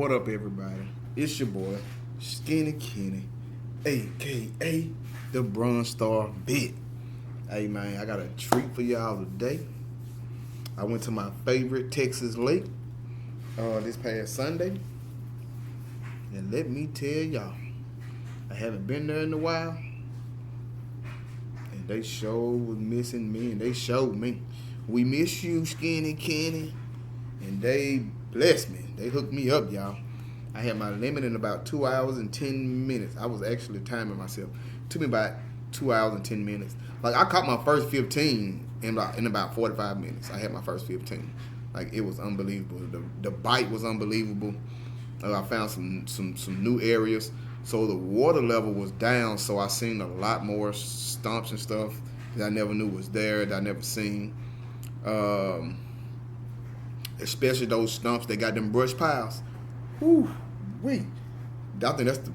What up, everybody? It's your boy, Skinny Kenny, aka the Bronze Star Vet. Hey man, I got a treat for y'all today. I went to my favorite Texas lake this past Sunday, and let me tell y'all, I haven't been there in a while, and they sure was missing me, and they showed me. We miss you, Skinny Kenny, and they blessed me. They hooked me up, y'all. I had my limit in about 2 hours and 10 minutes. I was actually timing myself. It took me about 2 hours and 10 minutes. Like, I caught my first 15 in about 45 minutes. I had my first 15. Like, it was unbelievable. The bite was unbelievable. I found some new areas. So the water level was down, so I seen a lot more stumps and stuff that I never knew was there, that I never seen. Especially those stumps that got them brush piles. Whew, wait. I think that's the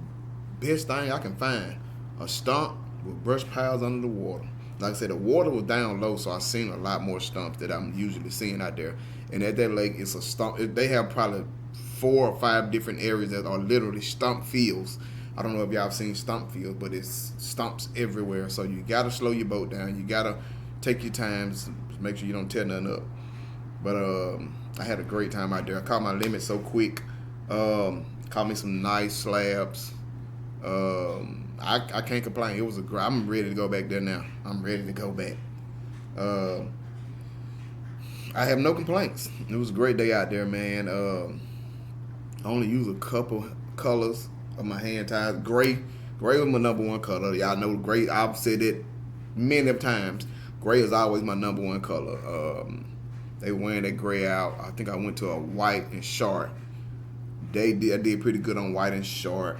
best thing I can find. A stump with brush piles under the water. Like I said, the water was down low, so I seen a lot more stumps that I'm usually seeing out there. And at that lake, it's a stump. They have probably 4 or 5 different areas that are literally stump fields. I don't know if y'all have seen stump fields, but it's stumps everywhere. So you gotta slow your boat down. You gotta take your time, make sure you don't tear nothing up. But I had a great time out there. I caught my limit so quick. Caught me some nice slabs. I can't complain. It was I'm ready to go back there now. I'm ready to go back. I have no complaints. It was a great day out there, man. I only use a couple colors of my hand ties. Gray was my number one color. Y'all know gray. I've said it many times. Gray is always my number one color. They wearing that gray out. I think I went to a white and short. I did pretty good on white and short.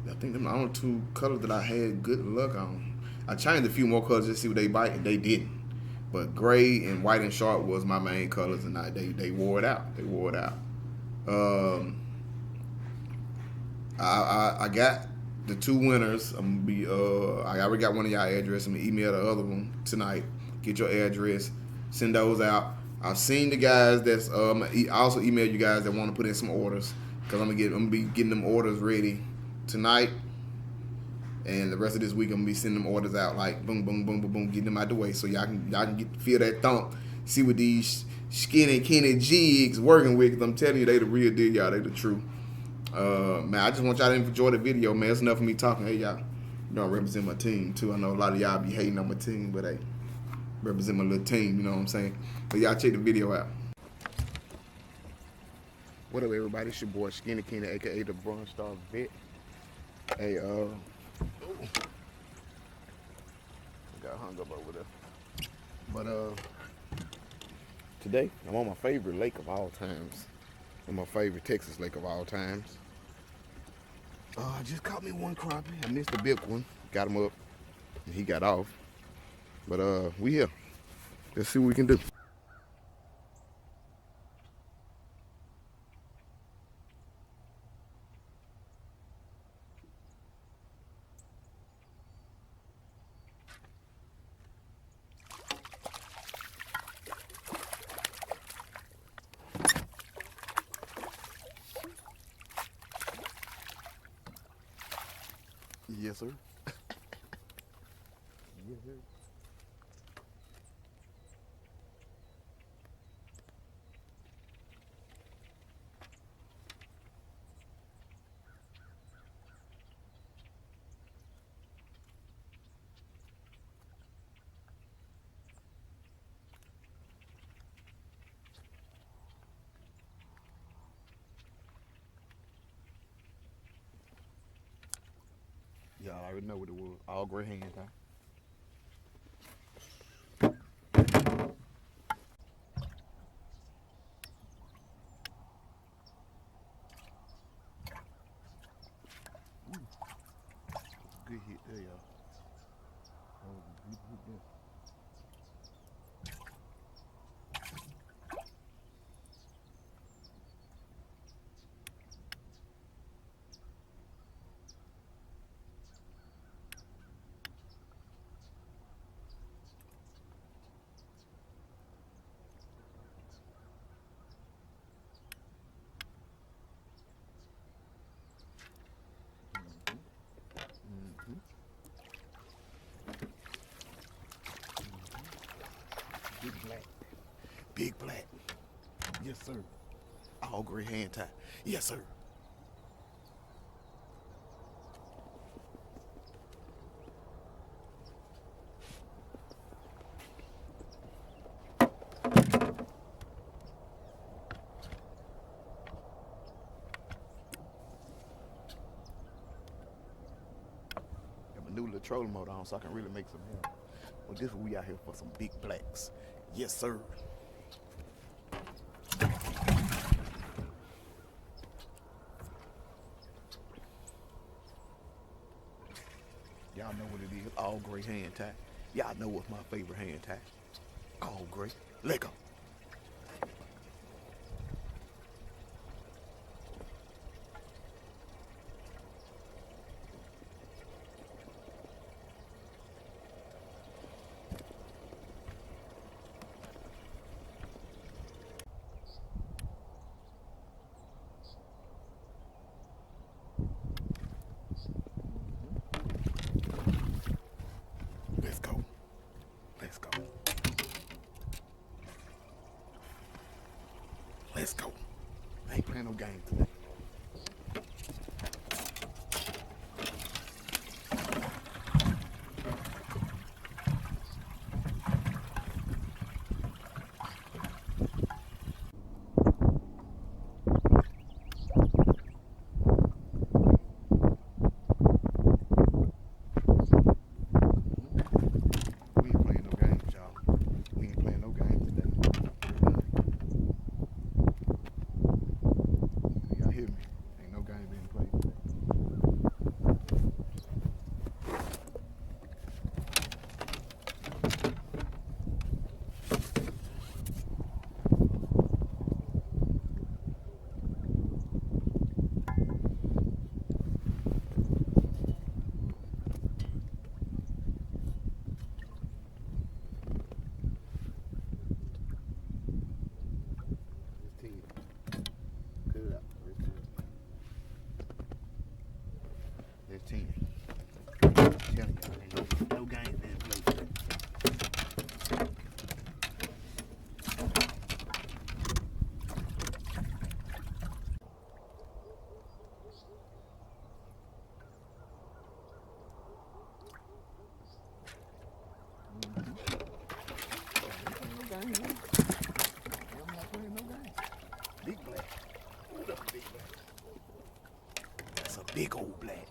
I think them the only 2 colors that I had good luck on. I changed a few more colors just to see what they bite, and they didn't. But gray and white and short was my main colors, and they wore it out. They wore it out. I got the 2 winners. I'm gonna be I already got one of y'all address. I'm gonna email the other one tonight. Get your address, send those out. I've seen the guys that's I also emailed you guys that want to put in some orders, because I'm gonna be getting them orders ready tonight, and the rest of this week I'm gonna be sending them orders out, like boom, boom, boom, boom, boom, getting them out the way, so y'all can feel that thump, see what these Skinny Kenny jigs working with. Cause I'm telling you, they the real deal, y'all. They the truth. Man, I just want y'all to enjoy the video, man. It's enough of me talking. Hey, y'all, you know I represent my team too. I know a lot of y'all be hating on my team, but hey, represent my little team. You know what I'm saying? But y'all check the video out. What up, everybody? It's your boy Skinny Kenny, aka the Bronze Star Vet. Hey, got hung up over there. But today I'm on my favorite lake of all times. On my favorite Texas lake of all times. I just caught me one crappie. I missed the big one. Got him up, and he got off. But we here. Let's see what we can do. Yes, sir. Yes, sir. Y'all already know what it was. All gray hands, huh? Good hit there, y'all. That was a good hit there. sir. All gray hand tie. Yes, sir. New little trolling mode on so I can really make some hair. Well, this we out here for some big blacks. Yes, sir. Y'all know what it is. All gray hand tie. Y'all know what's my favorite hand tie. All gray. Let go. Let's go. Let's go. Let's go. I ain't playing no games today. We ain't playing no games, y'all. We ain't playing no games today. Y'all hear me? Ain't no game being played today. There's 10. I'm telling you, ain't no game being played today. I'm not playing no game. Big black. Ooh, that's a big black. That's a big old black.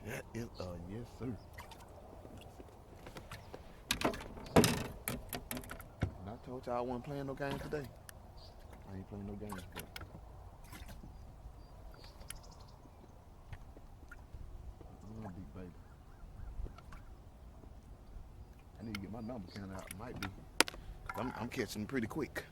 That is a yes, sir. And I told y'all I wasn't playing no games today. I ain't playing no games today. Big baby. I need to get my number count out. Might be. I'm catching them pretty quick.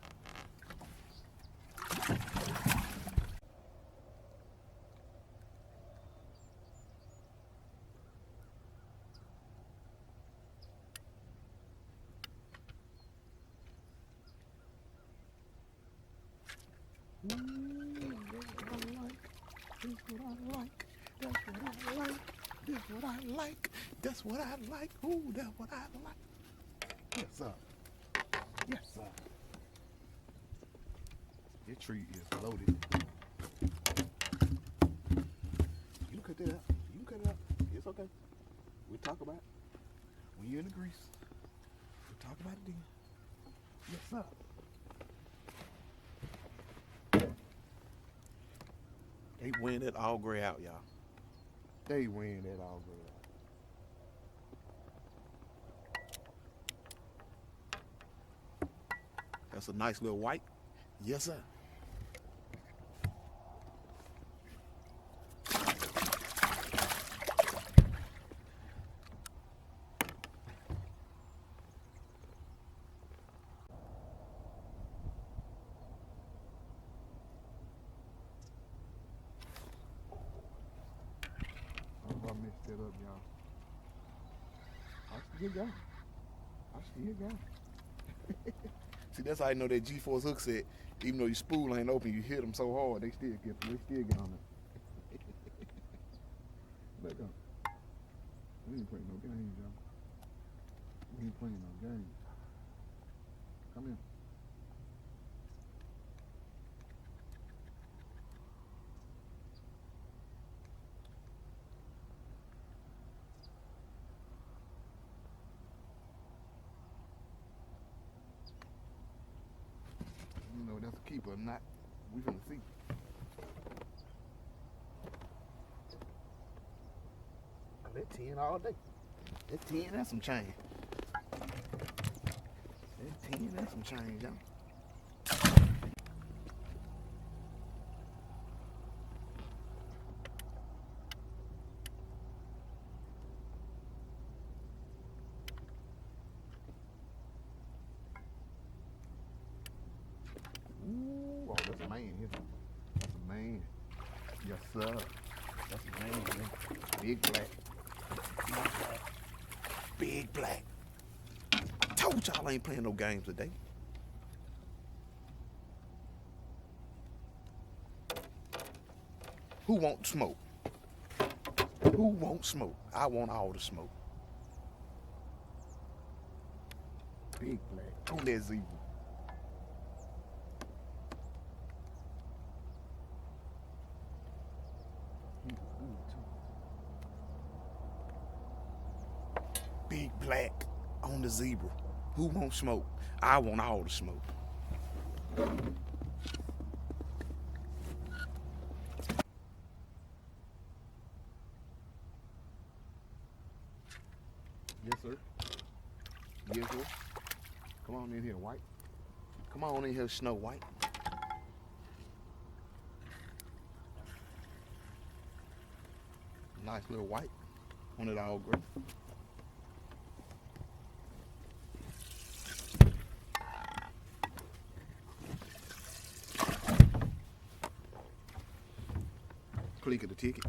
That's what I like. That's what I like. Ooh, that's what I like. Yes, sir. Yes, sir. Your tree is loaded. You can cut that out. You can cut it out. It's okay. We'll talk about it. When you're in the grease, we'll talk about it then. Yes, sir. They win that all gray out, y'all. They win that all gray out. That's a nice little white. Yes, sir. I messed that up, y'all. I still got it. I still got it. See, that's how I know that G-Force hook set. Even though your spool ain't open, you hit them so hard, they still get on it. Let go. We ain't playing no games, y'all. We ain't playing no games. Come here. You know that's a keeper or not. We finna see. Oh, that 10 all day. That 10 and some change. That 10 and some change, y'all. Ooh, oh, that's a man here. That's a man. Yes, sir. That's a man here. Big black. Big black. Told y'all I ain't playing no games today. Who won't smoke? Who won't smoke? I want all the smoke. Big black. On that zebra. Big black on the zebra. Who won't smoke? I want all the smoke. Yes, sir. Yes, sir. Come on in here, White. Come on in here, Snow White. Nice little white. On it all gray. Click of the ticket.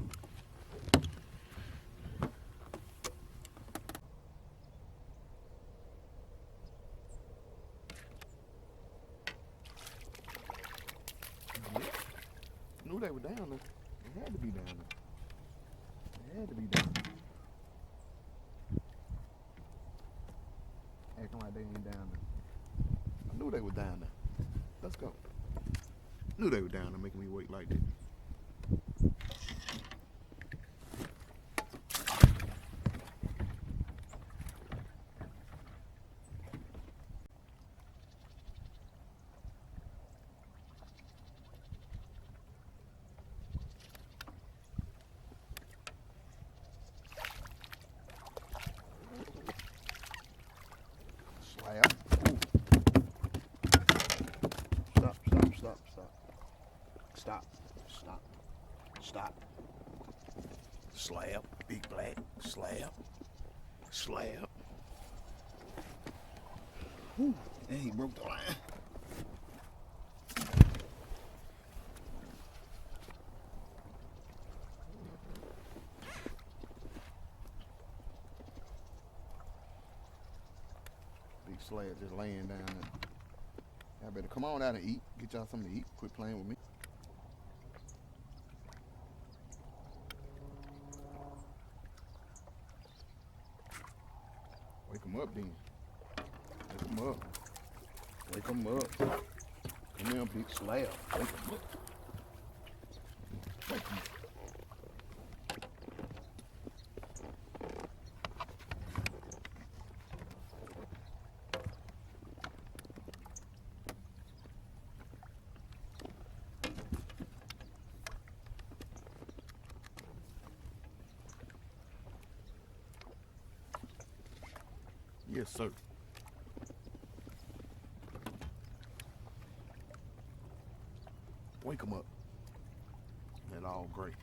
Knew they were down there. They had to be down there. They had to be down there. Acting like they ain't down there. I knew they were down there. Let's go. Knew they were down there making me wait like that. Slap. Ooh. Stop, stop, stop, stop. Stop, stop, stop. Slap, big black, slap, slap. Whew, and he broke the line. Big slab just laying down there. Y'all better come on out and eat. Get y'all something to eat. Quit playing with me. Wake them up then. Wake them up. Wake them up. Come here, big slab. Wake them up. Wake them up. Yes, sir. Wake them up. That all great.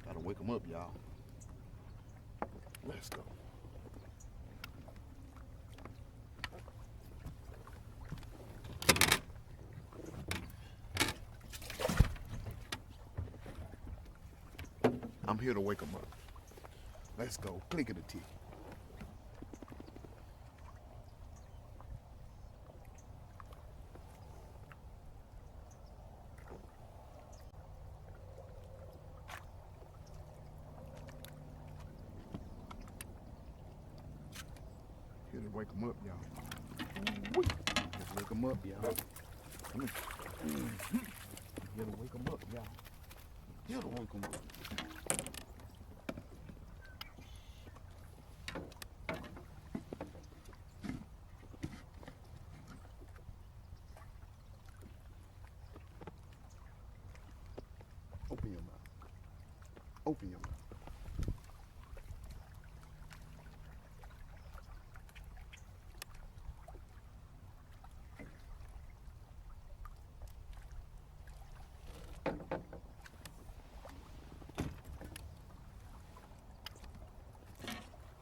Gotta wake them up, y'all. Let's go. I'm here to wake them up. Let's go. Click of the ticket. wake them up, y'all. Just wake them up, y'all. Come here. You gotta wake them up, y'all. You gotta wake them up. Open your mouth. Open your mouth.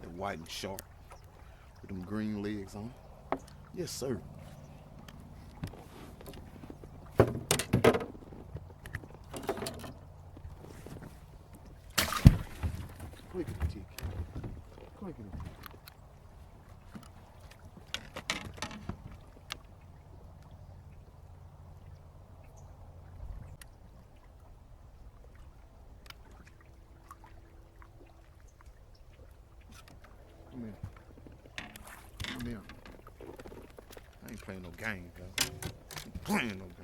They're white and sharp with them green legs on. Yes, sir. Click it, tick. Click it. Come here. Come here. I ain't playing no games, yo. I ain't playing no games.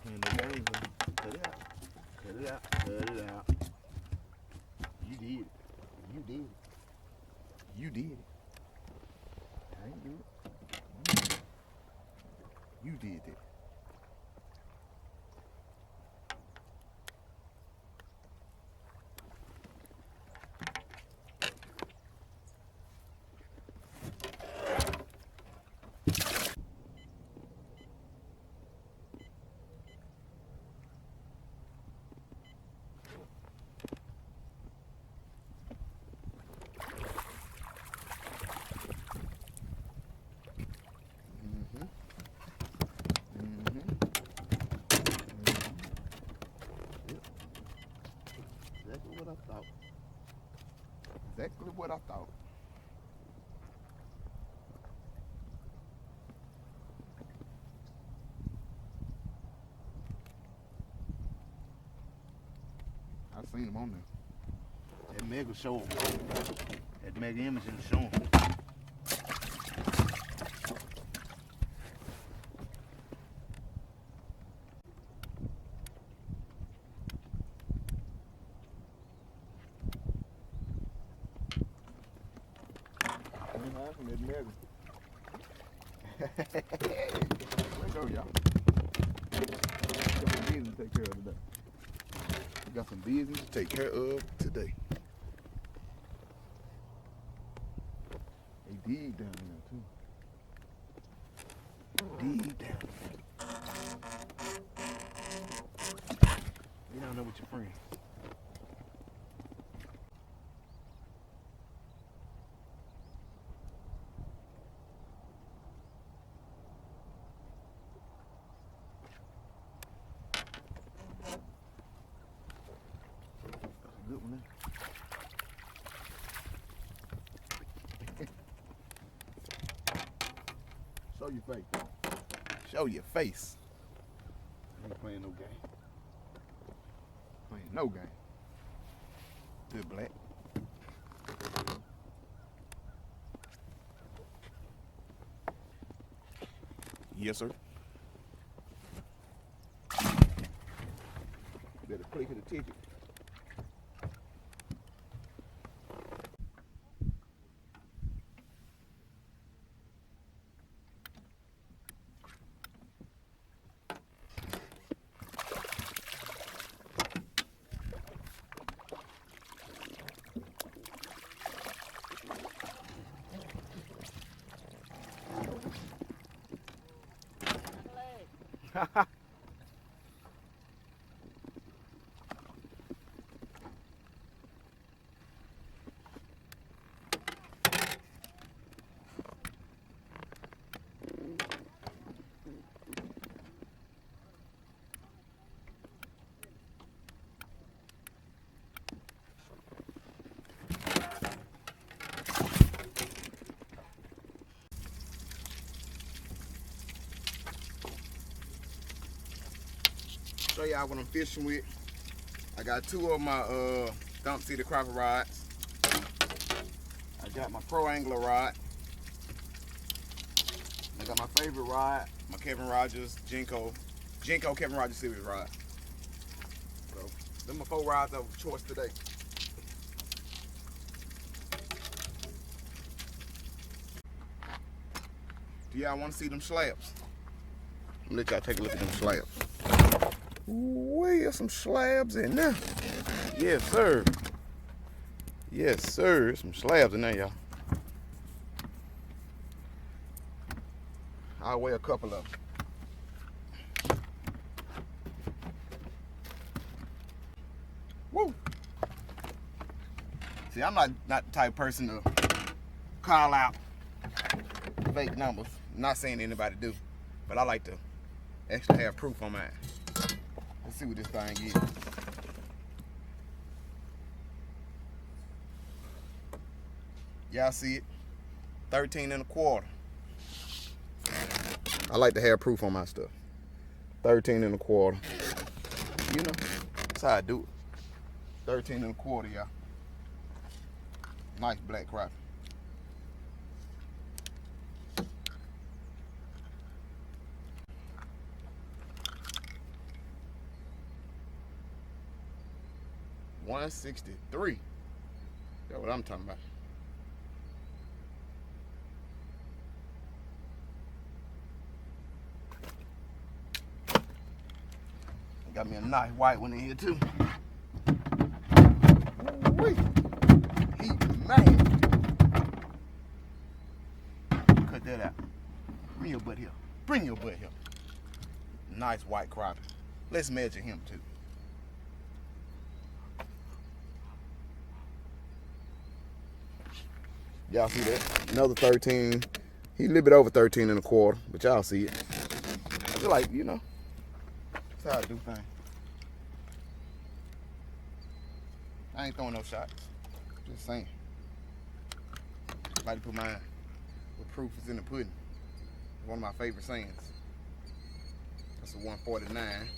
Playing no games, man. Cut it out. Cut it out. Cut it out. You did it. You did it. You did it. I ain't do it. You did it. Exactly what I thought. Exactly what I thought. I seen him on there. That mega show. That mega imaging showing. That mega. Let go, y'all. Got some business to take care of today. We got some business to take care of today. They dig down there too. Dig down there. You don't know what your friend. Good one, Show your face. Show your face. I ain't playing no game. Playing no game. Good black. Yes, sir. Better click the ticket. show y'all what I'm fishing with. I got two of my Dump City crappie rods. I got my Pro Angler rod. I got my favorite rod, my Kevin Rogers Jenko Kevin Rogers series rod. So, them are 4 rods of choice today. Do y'all want to see them slabs? I'm gonna let y'all take a look at them slabs. Ooh, there's some slabs in there. Yes, sir. Yes, sir. Some slabs in there, y'all. I'll weigh a couple of them. Woo! See, I'm not the type of person to call out fake numbers. I'm not saying anybody do, but I like to actually have proof on mine. Let's see what this thing is. Y'all see it? 13 1/4. I like to have proof on my stuff. 13 1/4. You know, that's how I do it. 13 1/4, y'all. Nice black crappie. $163. That's what I'm talking about. Got me a nice white one in here too. Ooh-wee. He mad. Cut that out. Bring your butt here. Bring your butt here. Nice white crappie. Let's measure him too. Y'all see that? Another 13. He a little bit over 13 1/4, but y'all see it. I feel like, you know, that's how I do things. I ain't throwing no shots. Just saying. I like to put mine where proof is in the pudding. One of my favorite sayings. That's a 149.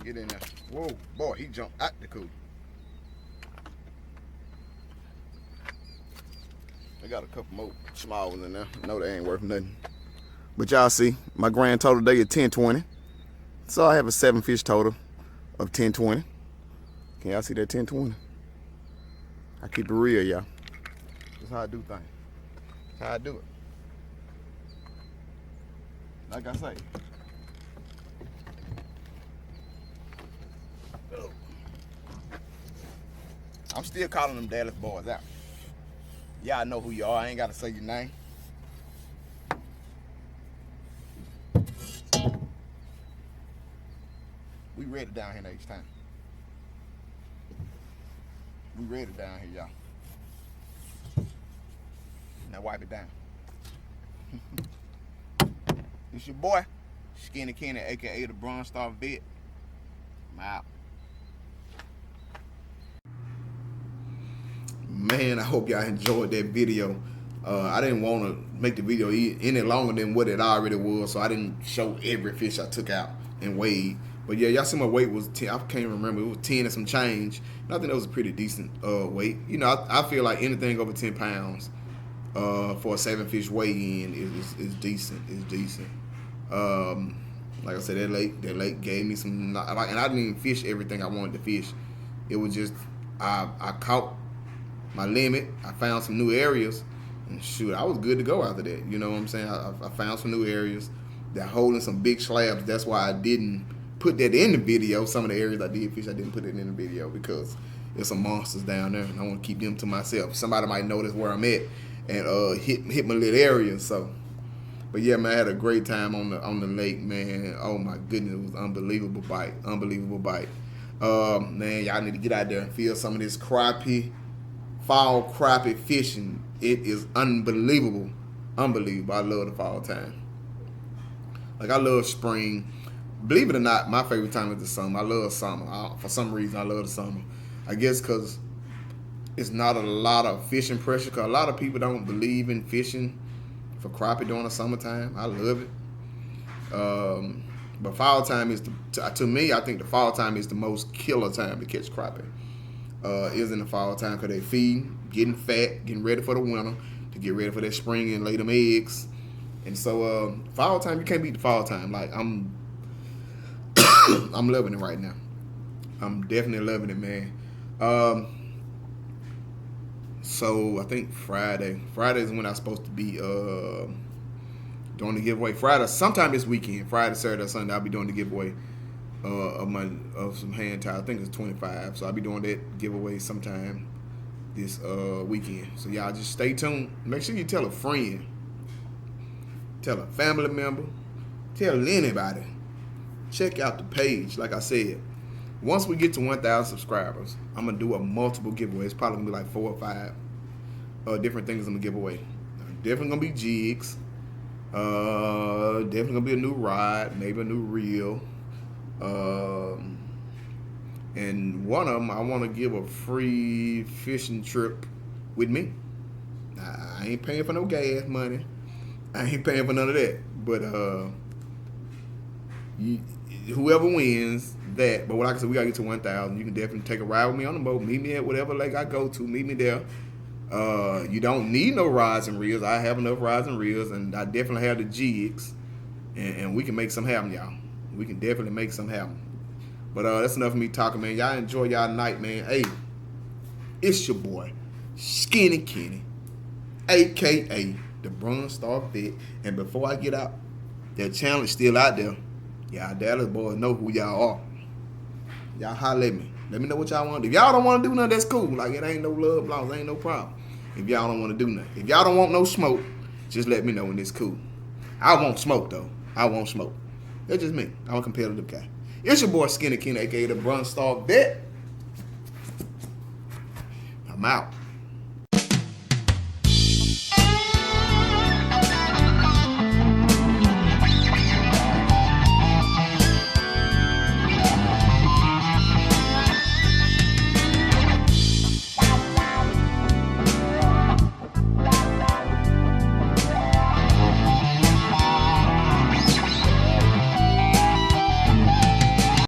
Get in there. Whoa, boy, he jumped out the coop. I got a couple more small ones in there. I know they ain't worth nothing. But y'all see, my grand total today is 1020. So I have a 7 fish total of 1020. Can y'all see that 1020? I keep it real, y'all. That's how I do things. That's how I do it. Like I say. I'm still calling them Dallas boys out. Y'all know who you are. I ain't gotta say your name. We ready down here next time. We ready down here, y'all. Now wipe it down. It's your boy, Skinny Kenny, aka the Bronze Star Vet. I'm out. Man, I hope y'all enjoyed that video. I didn't want to make the video any longer than what it already was, so I didn't show every fish I took out and weighed. But yeah, y'all see my weight was 10. I can't remember. It was 10 and some change. And I think that was a pretty decent weight. You know, I feel like anything over 10 pounds for a 7 fish weigh-in is decent. It's decent. Like I said, that lake gave me some, and I didn't even fish everything I wanted to fish. It was just I caught my limit. I found some new areas, and shoot, I was good to go after that. You know what I'm saying? I found some new areas. They're holding some big slabs. That's why I didn't put that in the video. Some of the areas I did fish, I didn't put it in the video because there's some monsters down there, and I want to keep them to myself. Somebody might notice where I'm at and hit my little area. So, but yeah, man, I had a great time on the lake, man. Oh my goodness, it was unbelievable bite, man, y'all need to get out there and feel some of this crappie. Fall crappie fishing, it is unbelievable. I love the fall time. Like, I love spring. Believe it or not, my favorite time is the summer. I love summer. For some reason, I love the summer. I guess because it's not a lot of fishing pressure, because a lot of people don't believe in fishing for crappie during the summertime. I love it. But fall time is to me. I think the fall time is the most killer time to catch crappie. Is in the fall time because they feed, getting fat, getting ready for the winter, to get ready for that spring and lay them eggs. And so fall time, you can't beat the fall time. Like I'm loving it right now. I'm definitely loving it, man. So I think Friday is when I'm supposed to be doing the giveaway. Friday, sometime this weekend, Friday, Saturday, Sunday, I'll be doing the giveaway of some hand towels. I think it's 25. So I'll be doing that giveaway sometime this weekend. So y'all just stay tuned. Make sure you tell a friend, tell a family member, tell anybody. Check out the page. Like I said, once we get to 1,000 subscribers, I'm gonna do a multiple giveaway. It's probably gonna be like 4 or 5 different things I'm gonna give away. Definitely gonna be jigs. Definitely gonna be a new rod, maybe a new reel. And one of them, I want to give a free fishing trip with me. I ain't paying for no gas money. I ain't paying for none of that. But whoever wins that. But like I said, we gotta get to 1,000. You can definitely take a ride with me on the boat. Meet me at whatever lake I go to. Meet me there. You don't need no rods and reels. I have enough rods and reels, and I definitely have the jigs, and we can make some happen, y'all. We can definitely make some happen. But that's enough of me talking, man. Y'all enjoy y'all night, man. Hey, it's your boy, Skinny Kenny, a.k.a. the Bronze Star Vet. And before I get out, that channel is still out there. Y'all Dallas boys know who y'all are. Y'all holler at me. Let me know what y'all want to do. If y'all don't want to do nothing, that's cool. Like, it ain't no love lost. Ain't no problem. If y'all don't want to do nothing. If y'all don't want no smoke, just let me know when it's cool. I won't smoke, though. I won't smoke. That's just me. I'm a competitive guy. It's your boy, Skinny Ken, a.k.a. the Bronze Star Vet. I'm out.